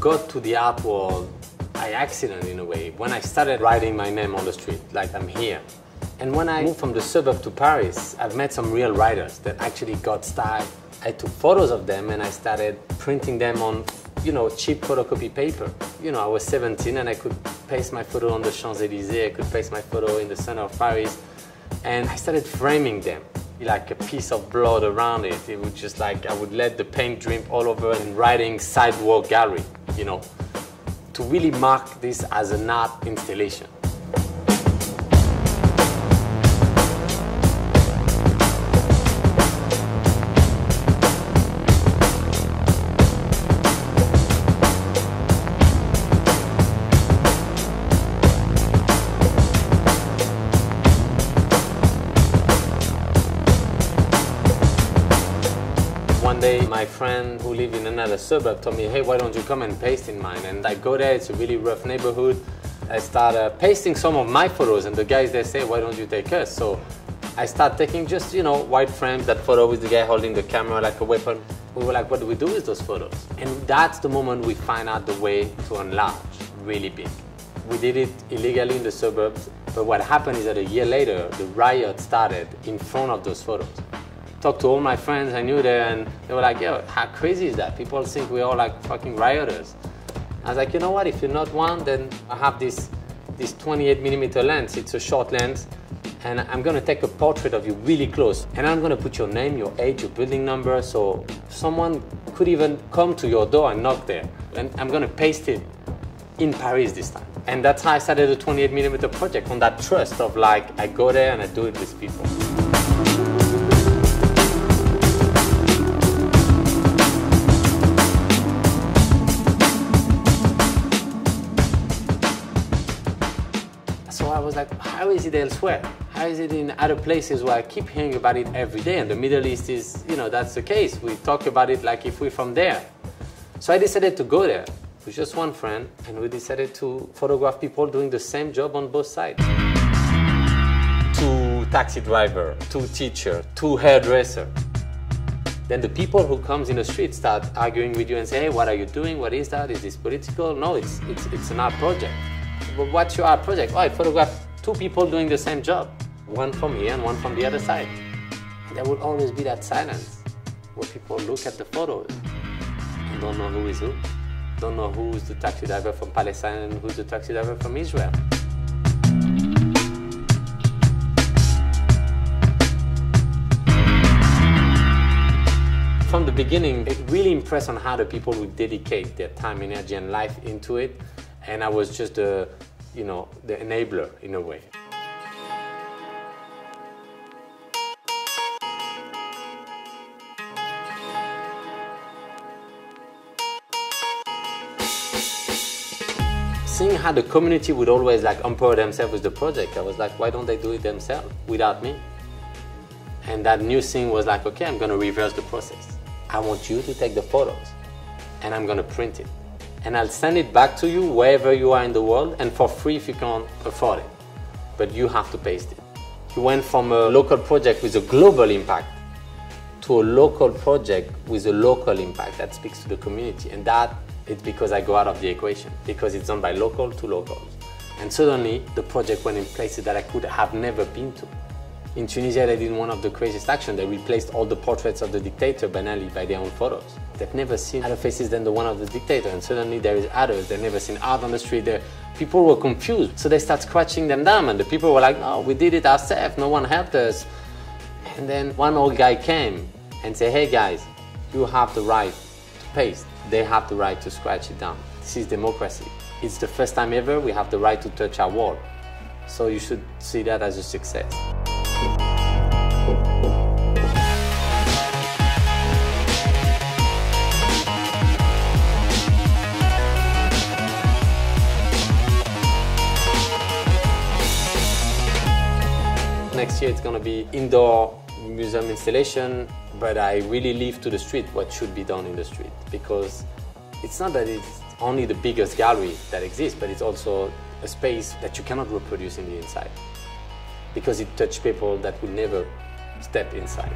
got to the art world by accident in a way. When I started writing my name on the street, like I'm here. And when I moved from the suburb to Paris, I've met some real writers that actually got style. I took photos of them and I started printing them on, cheap photocopy paper. I was 17 and I could paste my photo on the Champs-Élysées, I could paste my photo in the center of Paris. And I started framing them like a piece of blood around it. It would just I would let the paint drip all over and writing sidewalk gallery, to really mark this as an art installation. One day, my friend who lived in another suburb told me, hey, why don't you come and paste in mine? And I go there, it's a really rough neighborhood. I start pasting some of my photos, and the guys, they say, why don't you take us? So I start taking just, white frames, that photo with the guy holding the camera like a weapon. We were like, what do we do with those photos? And that's the moment we find out the way to enlarge really big. We did it illegally in the suburbs, but what happened is that a year later, the riot started in front of those photos. Talked to all my friends I knew there, and they were like, yo, how crazy is that? People think we're all like fucking rioters. I was like, you know what, if you're not one, then I have this 28mm lens. It's a short lens, and I'm gonna take a portrait of you really close, and I'm gonna put your name, your age, your building number, so someone could even come to your door and knock there. And I'm gonna paste it in Paris this time. And that's how I started the 28mm project, on that trust of I go there and I do it with people. So I was like, how is it elsewhere? How is it in other places where I keep hearing about it every day? And the Middle East is, that's the case. We talk about it like if we're from there. So I decided to go there with just one friend, and we decided to photograph people doing the same job on both sides. 2 taxi driver, 2 teacher, 2 hairdresser. Then the people who comes in the street start arguing with you and say, hey, what are you doing? What is that? Is this political? No, it's an art project. But what's your art project? Oh, I photographed 2 people doing the same job. One from here and one from the other side. And there will always be that silence where people look at the photos and don't know who is who. Don't know who's the taxi driver from Palestine and who's the taxi driver from Israel. From the beginning, it really impressed on how the people would dedicate their time, energy, and life into it. And I was just the enabler in a way. Seeing how the community would always empower themselves with the project, I was like, why don't they do it themselves without me? And that new thing was like, okay, I'm gonna reverse the process. I want you to take the photos and I'm gonna print it. And I'll send it back to you wherever you are in the world, and for free if you can't afford it. But you have to paste it. You went from a local project with a global impact to a local project with a local impact that speaks to the community. And that is because I go out of the equation, because it's done by local to locals. And suddenly the project went in places that I could have never been to. In Tunisia, they did one of the craziest actions. They replaced all the portraits of the dictator Ben Ali by their own photos. They've never seen other faces than the one of the dictator, and suddenly there is others. They've never seen art on the street. People were confused, so they start scratching them down, and the people were like, no, we did it ourselves, no one helped us. And then one old guy came and said, hey guys, you have the right to paste. They have the right to scratch it down. This is democracy. It's the first time ever we have the right to touch our wall. So you should see that as a success. Next year it's going to be indoor museum installation, but I really leave to the street what should be done in the street, because it's not that it's only the biggest gallery that exists, but it's also a space that you cannot reproduce in the inside, because it touches people that would never step inside.